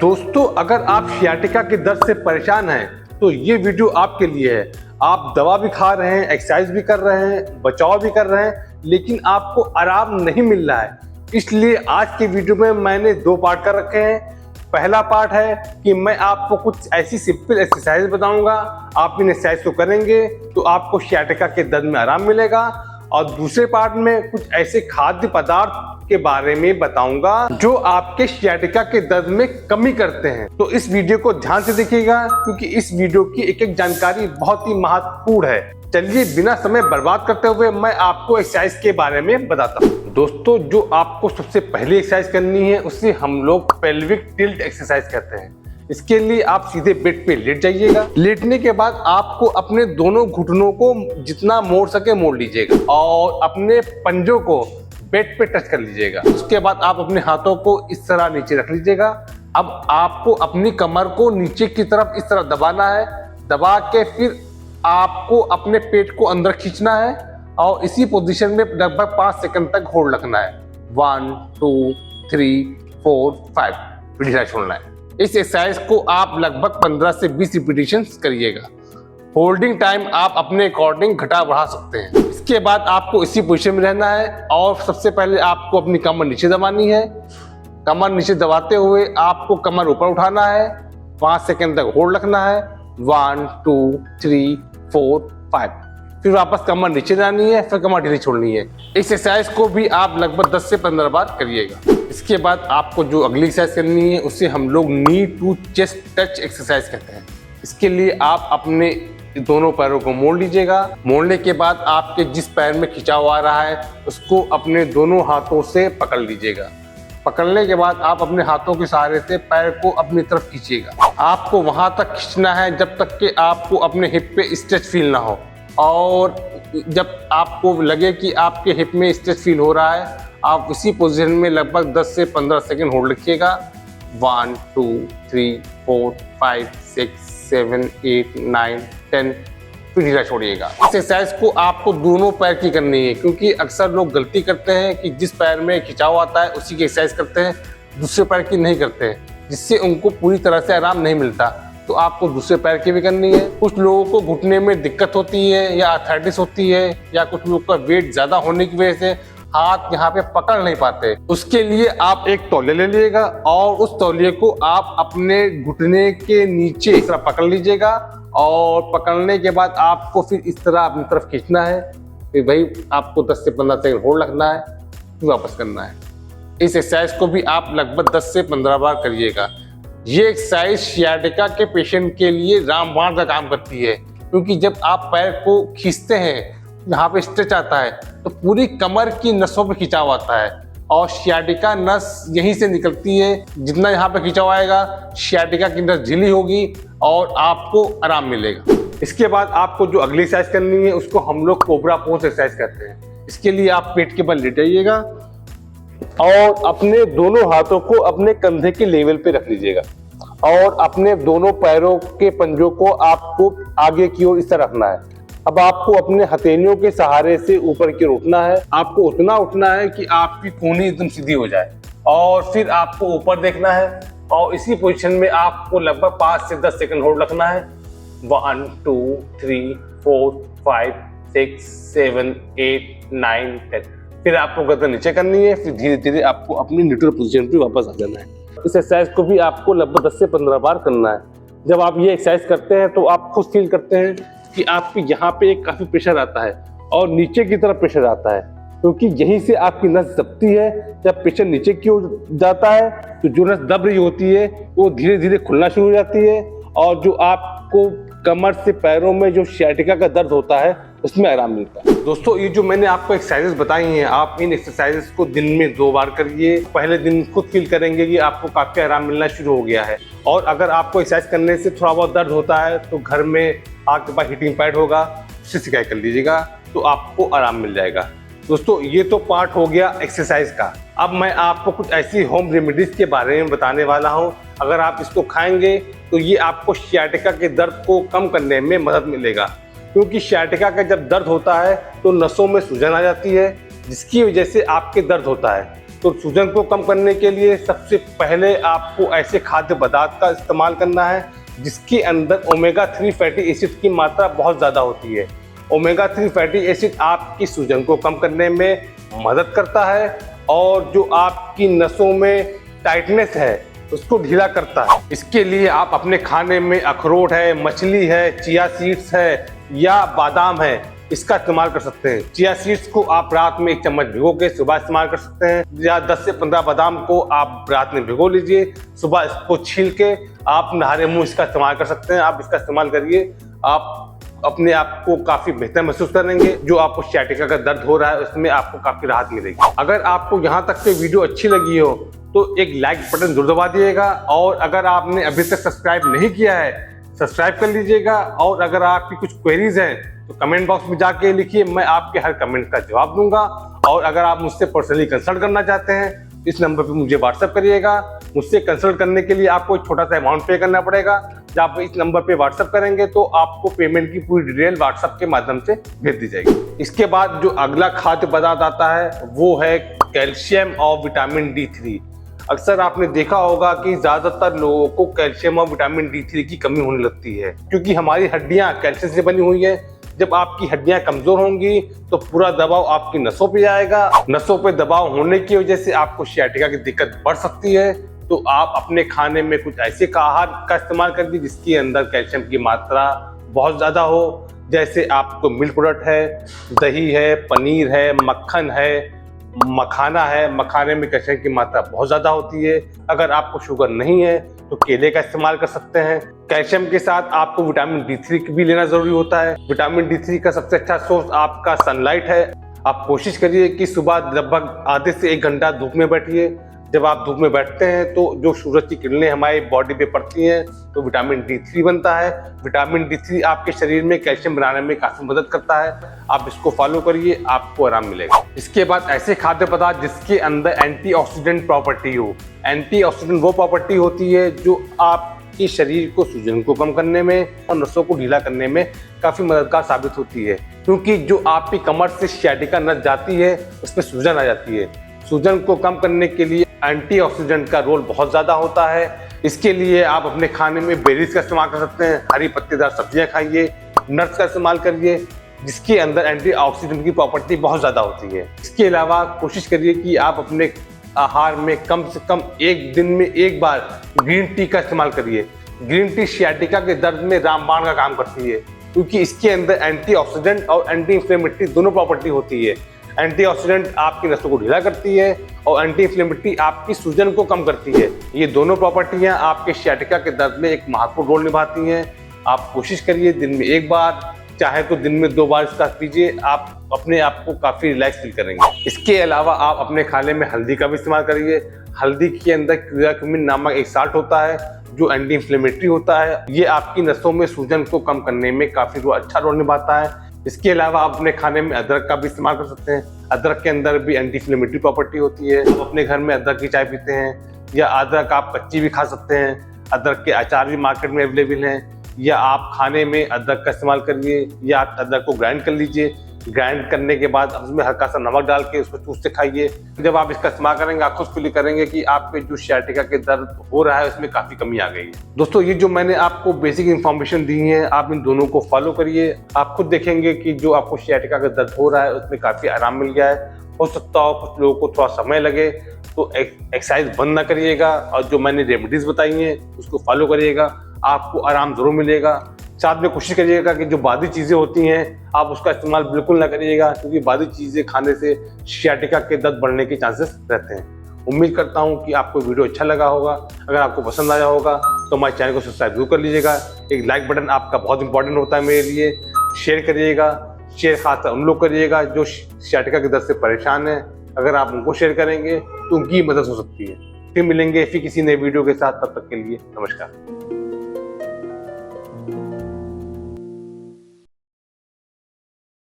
दोस्तों, अगर आप सियाटिका के दर्द से परेशान हैं तो ये वीडियो आपके लिए है। आप दवा भी खा रहे हैं, एक्सरसाइज भी कर रहे हैं, बचाव भी कर रहे हैं, लेकिन आपको आराम नहीं मिल रहा है। इसलिए आज के वीडियो में मैंने 2 पार्ट कर रखे हैं। पहला पार्ट है कि मैं आपको कुछ ऐसी सिंपल एक्सरसाइज बताऊंगा, आप इन एक्सरसाइज को करेंगे तो आपको सियाटिका के दर्द में आराम मिलेगा। और दूसरे पार्ट में कुछ ऐसे खाद्य पदार्थ के बारे में बताऊंगा जो आपके सियाटिका के दर्द में कमी करते हैं। तो इस वीडियो को ध्यान से देखिएगा, क्योंकि इस वीडियो की एक एक जानकारी बहुत ही महत्वपूर्ण है। चलिए बिना समय बर्बाद करते हुए मैं आपको एक्सरसाइज के बारे में बताता हूँ। दोस्तों, जो आपको सबसे पहले एक्सरसाइज करनी है उसे हम लोग पेल्विक टिल्ट एक्सरसाइज कहते हैं। इसके लिए आप सीधे बेड पे लेट जाइएगा। लेटने के बाद आपको अपने दोनों घुटनों को जितना मोड़ सके मोड़ लीजिएगा और अपने पंजों को बेड पे टच कर लीजिएगा। उसके बाद आप अपने हाथों को इस तरह नीचे रख लीजिएगा। अब आपको अपनी कमर को नीचे की तरफ इस तरह दबाना है। दबा के फिर आपको अपने पेट को अंदर खींचना है और इसी पोजीशन में लगभग 5 सेकंड तक होल्ड रखना है। 1 2 3 4 5 फिर छोड़ना है। इस एक्सरसाइज को आप लगभग 15 से 20 रिपीटेशन करिएगा। होल्डिंग टाइम आप अपने अकॉर्डिंग घटा बढ़ा सकते हैं। इसके बाद आपको इसी पोजीशन में रहना है और सबसे पहले आपको अपनी कमर नीचे दबानी है। कमर नीचे दबाते हुए आपको कमर ऊपर उठाना है। 5 सेकंड तक होल्ड रखना है। 1 2 3 4 5 फिर वापस कमर नीचे लानी है, फिर कमर ढीली छोड़नी है। इस एक्सरसाइज को भी आप लगभग 10 से 15 बार करिएगा। इसके बाद आपको जो अगली एक्सरसाइज करनी है उसे हम लोग नी टू चेस्ट टच एक्सरसाइज कहते हैं। इसके लिए आप अपने दोनों पैरों को मोड़ लीजिएगा। मोड़ने के बाद आपके जिस पैर में खिंचाव आ रहा है उसको अपने दोनों हाथों से पकड़ लीजिएगा। पकड़ने के बाद आप अपने हाथों के सहारे से पैर को अपनी तरफ खींचिएगा। आपको वहां तक खींचना है जब तक कि आपको अपने हिप पे स्ट्रेच फील ना हो, और जब आपको लगे कि आपके हिप में स्ट्रेच फील हो रहा है आप उसी पोजीशन में लगभग 10 से 15 सेकंड होल्ड रखिएगा। 1 2 3 4 5 6 7 8 9 10 फिर ढीला छोड़िएगा। इस एक्सरसाइज को आपको दोनों पैर की करनी है, क्योंकि अक्सर लोग गलती करते हैं कि जिस पैर में खिंचाव आता है उसी की एक्सरसाइज करते हैं, दूसरे पैर की नहीं करते हैं, जिससे उनको पूरी तरह से आराम नहीं मिलता। तो आपको दूसरे पैर की भी करनी है। कुछ लोगों को घुटने में दिक्कत होती है या आर्थराइटिस होती है, या कुछ लोग का वेट ज्यादा होने की वजह से हाथ यहाँ पे पकड़ नहीं पाते। उसके लिए आप एक तौलिया ले लीजिएगा और उस तौलिए को आप अपने घुटने के नीचे इस तरह पकड़ लीजिएगा और पकड़ने के बाद आपको फिर इस तरह अपनी तरफ खींचना है। फिर भाई आपको 10 से 15 सेकंड होल्ड रखना है, फिर वापस करना है। इस एक्सरसाइज को भी आप लगभग 10 से 15 बार करिएगा। ये एक्सरसाइज सियाटिका के पेशेंट के लिए रामबाण का काम करती है, क्योंकि जब आप पैर को खींचते हैं यहाँ पे स्ट्रेच आता है तो पूरी कमर की नसों पे खिंचाव आता है और सियाटिका नस यहीं से निकलती है। जितना यहाँ पे खिंचाव आएगा सियाटिका की नस ढीली होगी और आपको आराम मिलेगा। इसके बाद आपको जो अगली एक्सरसाइज करनी है उसको हम लोग कोबरा पोज एक्सरसाइज कहते हैं। इसके लिए आप पेट के बल लेट जाइएगा और अपने दोनों हाथों को अपने कंधे के लेवल पे रख लीजिएगा और अपने दोनों पैरों के पंजों को आपको आगे की ओर इस तरह रखना है। अब आपको अपने हथेलियों के सहारे से ऊपर की ओर उठना है। आपको उतना उठना है कि आपकी कोहनी एकदम सीधी हो जाए और फिर आपको ऊपर देखना है और इसी पोजीशन में आपको लगभग 5 से 10 सेकंड होल्ड रखना है। 1 2 3 4 5 6 7 8 9 10 फिर आपको गर्दन नीचे करनी है। फिर धीरे धीरे आपको अपनी न्यूट्रल पोजीशन पे वापस आ जाना है। इस एक्सरसाइज को भी आपको लगभग 10 से 15 बार करना है। जब आप ये एक्सरसाइज करते हैं तो आप खुद फील करते हैं कि आपके यहाँ पे एक काफी प्रेशर आता है और नीचे की तरफ प्रेशर आता है, क्योंकि यहीं से आपकी नस दबती है। जब प्रेशर नीचे की ओर जाता है तो जो नस दब रही होती है वो धीरे धीरे खुलना शुरू हो जाती है और जो आपको कमर से पैरों में जो सियाटिका का दर्द होता है उसमें आराम मिलता है। दोस्तों, ये जो मैंने आपको एक्सरसाइजेस बताई हैं, आप इन एक्सरसाइजेस को दिन में 2 बार करिए। पहले दिन खुद फील करेंगे कि आपको काफी आराम मिलना शुरू हो गया है। और अगर आपको एक्सरसाइज करने से थोड़ा बहुत दर्द होता है तो घर में आपके पास हीटिंग पैड होगा, उससे सिकाई कर लीजिएगा तो आपको आराम मिल जाएगा। दोस्तों, ये तो पार्ट हो गया एक्सरसाइज का। अब मैं आपको कुछ ऐसी होम रेमेडीज के बारे में बताने वाला हूँ। अगर आप इसको खाएंगे तो ये आपको सियाटिका के दर्द को कम करने में मदद मिलेगा, क्योंकि सियाटिका का जब दर्द होता है तो नसों में सूजन आ जाती है, जिसकी वजह से आपके दर्द होता है। तो सूजन को कम करने के लिए सबसे पहले आपको ऐसे खाद्य पदार्थ का इस्तेमाल करना है जिसके अंदर ओमेगा 3 फैटी एसिड की मात्रा बहुत ज़्यादा होती है। ओमेगा 3 फैटी एसिड आपकी सूजन को कम करने में मदद करता है और जो आपकी नसों में टाइटनेस है उसको ढीला करता है। इसके लिए आप अपने खाने में अखरोट है, मछली है, चिया सीड्स है या बादाम है, इसका इस्तेमाल कर सकते हैं। चिया सीड्स को आप रात में 1 चम्मच भिगो के सुबह इस्तेमाल कर सकते हैं, या 10 से 15 बादाम को आप रात में भिगो लीजिए, सुबह इसको छील के आप नहारे मुंह इसका इस्तेमाल कर सकते हैं। आप इसका इस्तेमाल करिए, आप अपने आप को काफी बेहतर महसूस करेंगे। जो आपको sciatica का दर्द हो रहा है उसमें आपको काफी राहत मिलेगी। अगर आपको यहाँ तक के वीडियो अच्छी लगी हो तो एक लाइक बटन जरूर दबा दिएगा, और अगर आपने अभी तक सब्सक्राइब नहीं किया है सब्सक्राइब कर लीजिएगा। और अगर आपकी कुछ क्वेरीज हैं तो कमेंट बॉक्स में जाके लिखिए, मैं आपके हर कमेंट का जवाब दूंगा। और अगर आप मुझसे पर्सनली कंसल्ट करना चाहते हैं इस नंबर पे मुझे व्हाट्सएप करिएगा। मुझसे कंसल्ट करने के लिए आपको एक छोटा सा अमाउंट पे करना पड़ेगा। जब आप इस नंबर पे व्हाट्सएप करेंगे तो आपको पेमेंट की पूरी डिटेल व्हाट्सएप के माध्यम से भेज दी जाएगी। इसके बाद जो अगला खाद्य पदार्थ आता है वो है कैल्शियम और विटामिन D3। अक्सर आपने देखा होगा कि ज्यादातर लोगों को कैल्शियम और विटामिन D3 की कमी होने लगती है, क्योंकि हमारी हड्डियां कैल्शियम से बनी हुई है। जब आपकी हड्डियां कमजोर होंगी तो पूरा दबाव आपकी नसों पे आएगा। नसों पे दबाव होने की वजह से आपको sciatica की दिक्कत बढ़ सकती है। तो आप अपने खाने में कुछ ऐसे का आहार का इस्तेमाल कर दीजिए जिसके अंदर कैल्शियम की मात्रा बहुत ज्यादा हो। जैसे आपको मिल्क प्रोडक्ट है, दही है, पनीर है, मक्खन है, मखाना है। मखाने में कैल्शियम की मात्रा बहुत ज्यादा होती है। अगर आपको शुगर नहीं है तो केले का इस्तेमाल कर सकते हैं। कैल्शियम के साथ आपको विटामिन D3 भी लेना जरूरी होता है। विटामिन D3 का सबसे अच्छा सोर्स आपका सनलाइट है। आप कोशिश करिए कि सुबह लगभग आधे से 1 घंटा धूप में बैठिए। जब आप धूप में बैठते हैं तो जो सूरज की किरणें हमारी बॉडी पे पड़ती हैं तो विटामिन D3 बनता है। विटामिन D3 आपके शरीर में कैल्शियम बनाने में काफी मदद करता है। आप इसको फॉलो करिए, आपको आराम मिलेगा। इसके बाद ऐसे खाद्य पदार्थ जिसके अंदर एंटीऑक्सीडेंट प्रॉपर्टी हो। एंटीऑक्सीडेंट वो प्रॉपर्टी होती है जो आपके शरीर को सूजन को कम करने में और नसों को ढीला करने में काफी मददगार साबित होती है, क्योंकि जो आपकी कमर से sciatica नस जाती है उसमें सूजन आ जाती है। सूजन को कम करने के लिए एंटीऑक्सीडेंट का रोल बहुत ज्यादा होता है। इसके लिए आप अपने खाने में बेरीज का इस्तेमाल कर सकते हैं। हरी पत्तेदार सब्जियां खाइए, नट्स का इस्तेमाल करिए जिसके अंदर एंटीऑक्सीडेंट की प्रॉपर्टी बहुत ज्यादा होती है। इसके अलावा कोशिश करिए कि आप अपने आहार में कम से कम 1 दिन में 1 बार ग्रीन टी का इस्तेमाल करिए। ग्रीन टी sciatica के दर्द में रामबाण का काम करती है, क्योंकि इसके अंदर एंटीऑक्सीडेंट और एंटी इंफ्लेमेटरी दोनों प्रॉपर्टी होती है। एंटीऑक्सीडेंट आपकी नसों को ढीला करती है और एंटी इंफ्लेमेटरी आपकी सूजन को कम करती है। ये दोनों प्रॉपर्टियां आपके sciatica के दर्द में एक महत्वपूर्ण रोल निभाती हैं। आप कोशिश करिए दिन में 1 बार, चाहे तो दिन में 2 बार इसका पीजिए। आप अपने आप को काफी रिलैक्स फील करेंगे। इसके अलावा आप अपने खाने में हल्दी का भी इस्तेमाल करिए। हल्दी के अंदर क्यूराक्यूमिन नामक एक साल्ट होता है जो एंटी इंफ्लेमेटरी होता है। ये आपकी नसों में सूजन को कम करने में काफी अच्छा रोल निभाता है। इसके अलावा आप अपने खाने में अदरक का भी इस्तेमाल कर सकते हैं। अदरक के अंदर भी एंटी इंफ्लेमेटरी प्रॉपर्टी होती है। आप अपने घर में अदरक की चाय पीते हैं, या अदरक आप कच्ची भी खा सकते हैं। अदरक के अचार भी मार्केट में अवेलेबल हैं, या आप खाने में अदरक का इस्तेमाल करिए, या आप अदरक को ग्राइंड कर लीजिए। ग्राइंड करने के बाद उसमें हल्का सा नमक डाल के उसको चूस से खाइए। जब आप इसका इस्तेमाल करेंगे आप खुद फील करेंगे कि आपके जो sciatica के दर्द हो रहा है उसमें काफी कमी आ गई है। दोस्तों, ये जो मैंने आपको बेसिक इन्फॉर्मेशन दी है आप इन दोनों को फॉलो करिए। आप खुद देखेंगे कि जो आपको sciatica का दर्द हो रहा है उसमें काफी आराम मिल गया है। हो सकता हो कुछ लोगों को थोड़ा समय लगे तो एक्सरसाइज बंद ना करिएगा, और जो मैंने रेमेडीज बताई हैं उसको फॉलो करिएगा, आपको आराम जरूर मिलेगा। साथ में कोशिश करिएगा कि जो बादी चीजें होती हैं आप उसका इस्तेमाल बिल्कुल ना करिएगा, क्योंकि बादी चीजें खाने से sciatica के दर्द बढ़ने के चांसेस रहते हैं। उम्मीद करता हूं कि आपको वीडियो अच्छा लगा होगा। अगर आपको पसंद आया होगा तो हमारे चैनल को सब्सक्राइब जरूर कर लीजिएगा। एक लाइक बटन आपका बहुत इंपॉर्टेंट होता है मेरे लिए। शेयर करिएगा, शेयर खासकर उन लोग करिएगा जो sciatica के दर्द से परेशान है। अगर आप उनको शेयर करेंगे तो उनकी मदद हो सकती है। फिर मिलेंगे किसी नए वीडियो के साथ, तब तक के लिए नमस्कार।